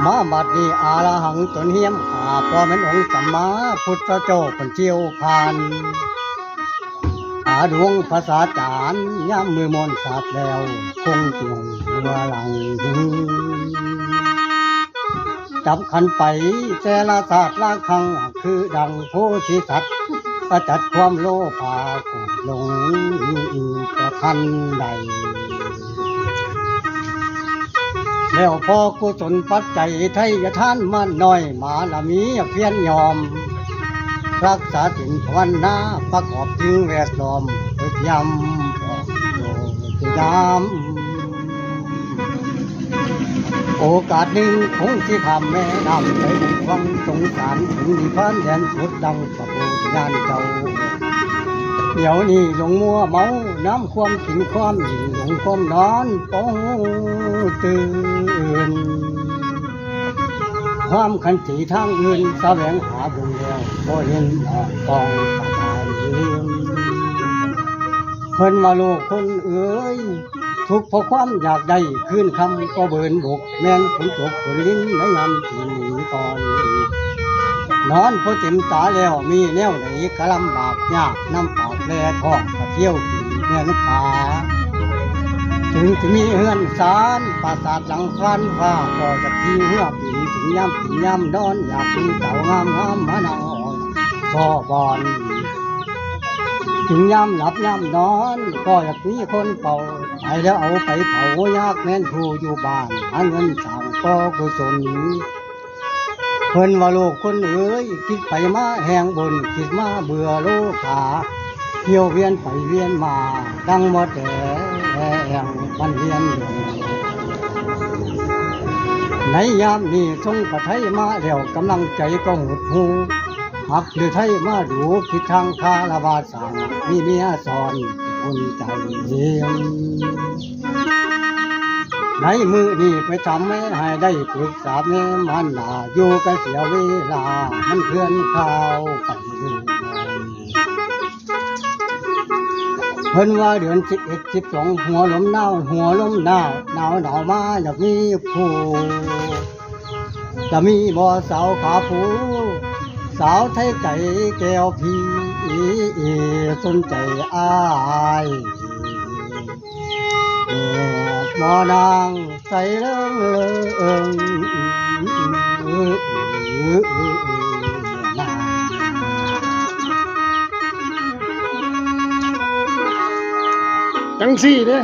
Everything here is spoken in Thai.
มาบัดนี้อาลาหังตนเฮียมขาพ่อแม่นองค์สัมมาพุทธเจ้าคนเจียวผ่านอาดวงภาษาจารย์ย่ำมือมนสาดแล้วคงจงเมื่อหลังจับขันไปแต่ละศาสตร์ละครั้งคือดังโพธิสัตว์ประจัดความโลภาโกรธหลงแต่ทันใดแล้วพอกุศลปัจจัยไทยทานมันน้อยมาละมีเพียรยอมรักษาสิ่งภาวนาประกอบจึงแวดล้อมเพื่อยำบอกโลกยำโอกาสหนึ่งคงที่ทำแม่นำไปบุกฟังสงสารถึงนิพพานแดนสุดดังพระโพธิญาณเจ้าเดี๋ยวนี้หลงมัวเมาน้ำความกินความหยิ่งหลงความนอนป้องตื่นความขันติทางอื่นแสวงหาบุญแล้วบ่เห็นออกกองสบายเพิ่นมาโลกคนเอ๋ยทุกเพราะความอยากได้ขึ้นคำก็เบินบกแม่นฝนตกฝนลิ้นในยามที่หนีก่อนนอนพอเต็มตาแล้วมีแนวไหนก็ลำบากยากน้ำปากแลท้องกระเที่ยวขี่เงินขาถึงจะมีเฮือนสารปราสาทหลังฟันฟ้าก็จะที่เหือปิ่นถึงย่ำปิ่นย่ำดอนอยากมีเต่างามงามมานั่งก็บอนถึงย่ำหลับย่ำนอนก็อยากมีคนเป่าไปแล้วเอาไปเผายากแม่นผู้อยู่บ้านหาเงินสั่งก็กุศลเพิ่นว่าโลกคนเอ๋ยคิดไปมาแห่งบนคิดมาเบื่อโลกาเที่ยวเวียนไปเวียนมาดังหมดแห่งมันเวียนในยามนี้ทรงประไทยมาแล้วกำลังใจก็หดหูหักหรือไทยมาดูคิดทางคาราบาสั่งมีเมียสอนคนใจเยี่ยมในมือนี่ไปทำให้ได้ปรึกษาแม่มันด่าอยู่กันเสียเวลามันเคลื่อนข่าวไปเรื่อยเพิ่นว่าเดือน11 12หัวลมหนาวหนาวมาอยากมีผู้จะมีบ่สาวขาผู้สาวไทยไก่แก้วพี่สนใจอ้ายหมอนางใส่เลิงจังสี่เด้